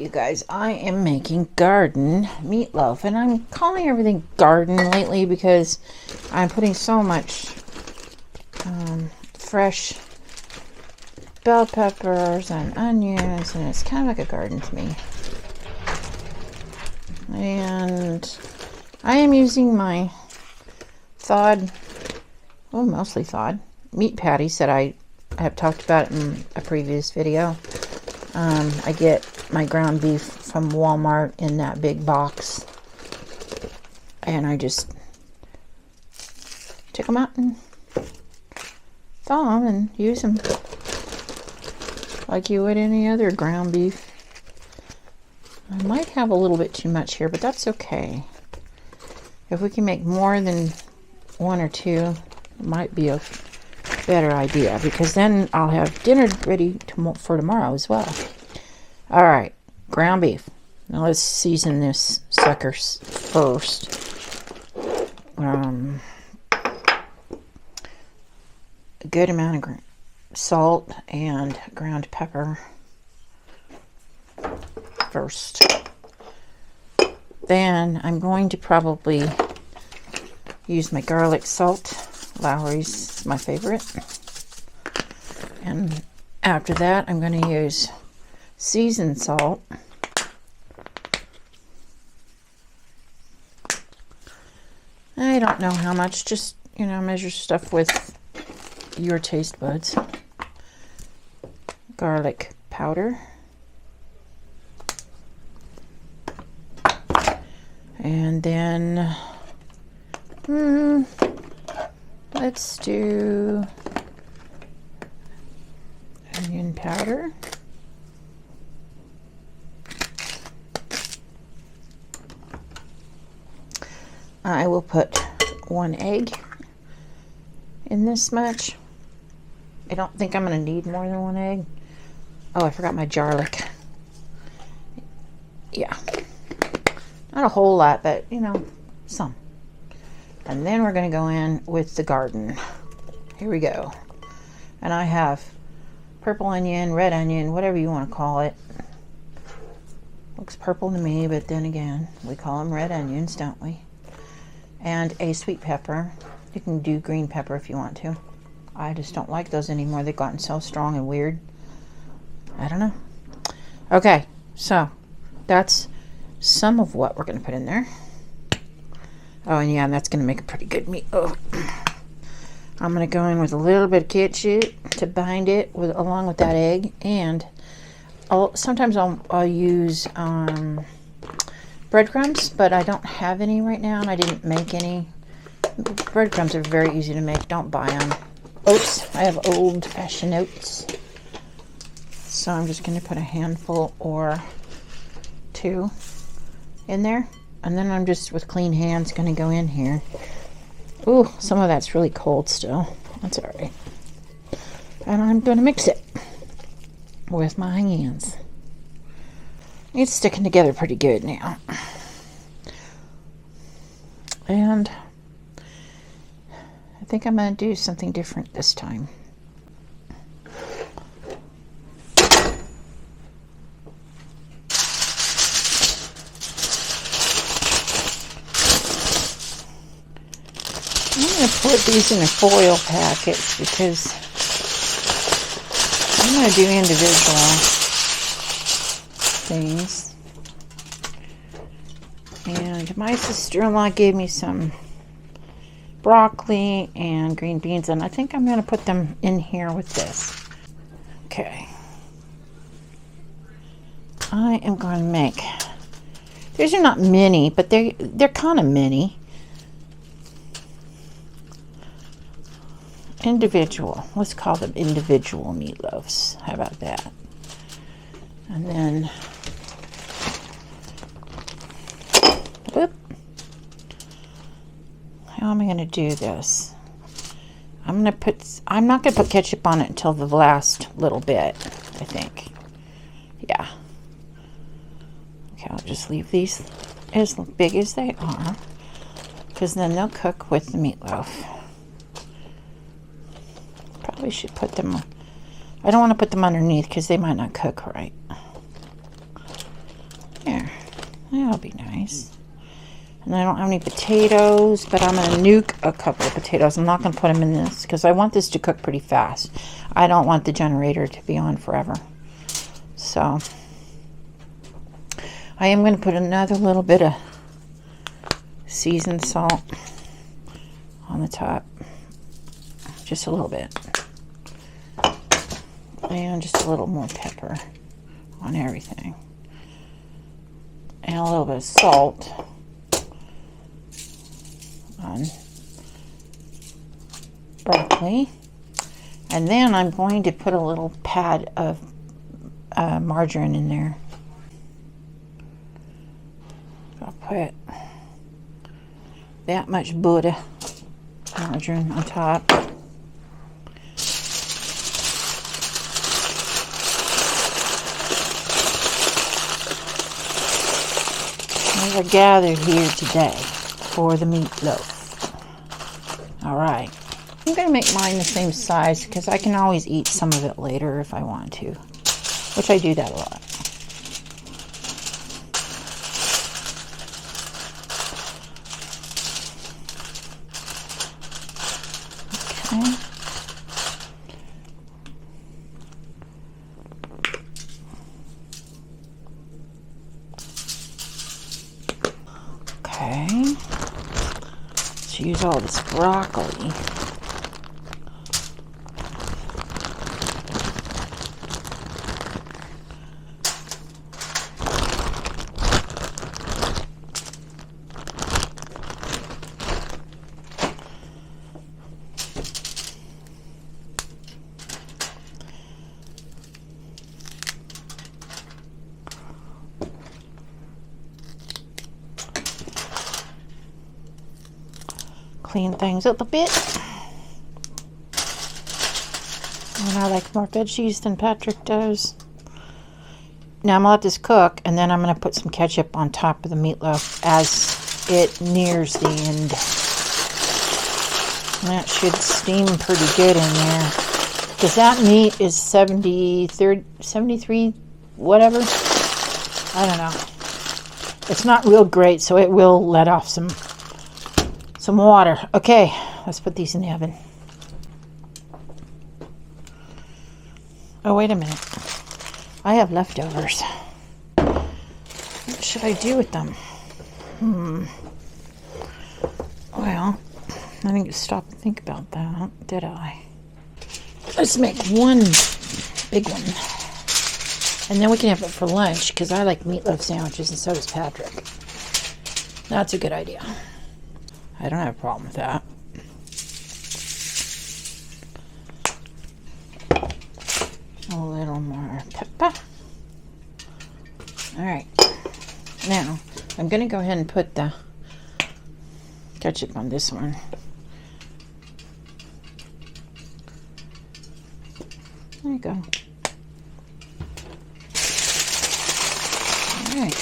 you guys, I am making garden meatloaf, and I'm calling everything garden lately because I'm putting so much fresh bell peppers and onions, and it's kind of like a garden to me. And I am using my thawed, mostly thawed meat patties that I have talked about in a previous video. I get my ground beef from Walmart in that big box, and I just take them out and thaw them and use them like you would any other ground beef. I might have a little bit too much here, but that's okay. If we can make more than one or two, it might be a better idea, because then I'll have dinner ready for tomorrow as well. All right, ground beef. Now let's season this sucker first. A good amount of salt and ground pepper first. Then I'm going to probably use my garlic salt. Lowry's my favorite. And after that, I'm going to use seasoned salt. I don't know how much, just, measure stuff with your taste buds. Garlic powder. And then, let's do onion powder. I will put 1 egg in this much. I don't think I'm going to need more than 1 egg. Oh, I forgot my garlic. Yeah. Not a whole lot, but, some. And then we're going to go in with the garden. Here we go. And I have purple onion, red onion, whatever you want to call it. Looks purple to me, but then again, we call them red onions, don't we? And a sweet pepper. You can do green pepper if you want to. I just don't like those anymore. They've gotten so strong and weird. I don't know. Okay, so that's some of what we're going to put in there. Oh, and yeah, that's going to make a pretty good meatloaf. I'm going to go in with a little bit of ketchup to bind it along with that egg, and sometimes I'll use breadcrumbs, but I don't have any right now, and I didn't make any. Breadcrumbs are very easy to make. Don't buy them. Oats. I have old-fashioned oats. So I'm just going to put a handful or 2 in there. And then I'm just, with clean hands, going to go in here. Ooh, some of that's really cold still. That's all right. And I'm going to mix it with my hands. It's sticking together pretty good now. And I think I'm going to do something different this time. I'm going to put these in a foil package because I'm going to do individual things. And my sister-in-law gave me some broccoli and green beans, and I think I'm going to put them in here with this. Okay. I am going to make, these are not mini, but they're kind of mini. Individual. Let's call them individual meatloaves. How about that? And then, whoop. How am I going to do this? I'm not going to put ketchup on it until the last little bit, I think. Yeah. Okay, I'll just leave these as big as they are, because then they'll cook with the meatloaf. Probably should put them, I don't want to put them underneath because they might not cook right. There. That'll be nice. And I don't have any potatoes, but I'm going to nuke a couple of potatoes. I'm not going to put them in this because I want this to cook pretty fast. I don't want the generator to be on forever. So I am going to put another little bit of seasoned salt on the top. Just a little bit. And just a little more pepper on everything. And a little bit of salt on broccoli. And then I'm going to put a little pad of margarine in there. I'll put that much butter margarine on top. We are gathered here today for the meatloaf. All right. I'm going to make mine the same size because I can always eat some of it later if I want to, which I do that a lot. Okay. Let's use all this broccoli. Clean things up a bit. And I like more veggies than Patrick does. Now I'm gonna let this cook, and then I'm gonna put some ketchup on top of the meatloaf as it nears the end. And that should steam pretty good in there. Because that meat is 73, whatever. I don't know. It's not real great, so it will let off some water. Okay, let's put these in the oven. Oh, wait a minute. I have leftovers. What should I do with them? Well, I didn't stop and think about that, did I? Let's make one big one. And then we can have it for lunch, because I like meatloaf sandwiches, and so does Patrick. That's a good idea. I don't have a problem with that. A little more pepper. Alright. Now, I'm going to go ahead and put the ketchup on this one. There you go. Alright.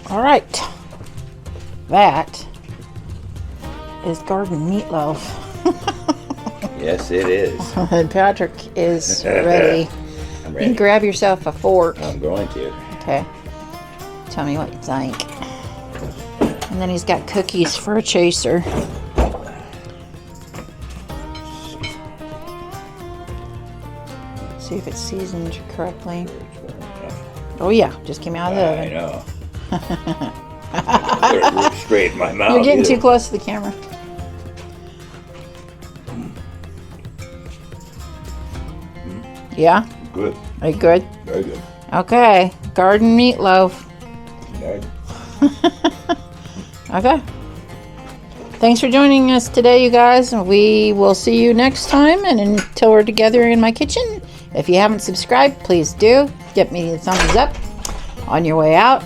All right, that is garden meatloaf. Yes, it is. And Patrick is ready. I'm You ready. can grab yourself a fork. I'm going to. Okay. Tell me what you think. And then he's got cookies for a chaser. See if it's seasoned correctly. Oh yeah, just came out of the I oven. know. Put it real straight in my mouth. You're getting either. too close to the camera. Yeah? Good. Are you good? Very good. Okay. Garden meatloaf. Very Okay. Thanks for joining us today, you guys. We will see you next time. And until we're together in my kitchen, if you haven't subscribed, please do. Get me a thumbs up on your way out.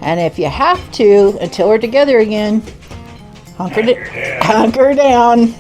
And if you have to, until we're together again, hunker down.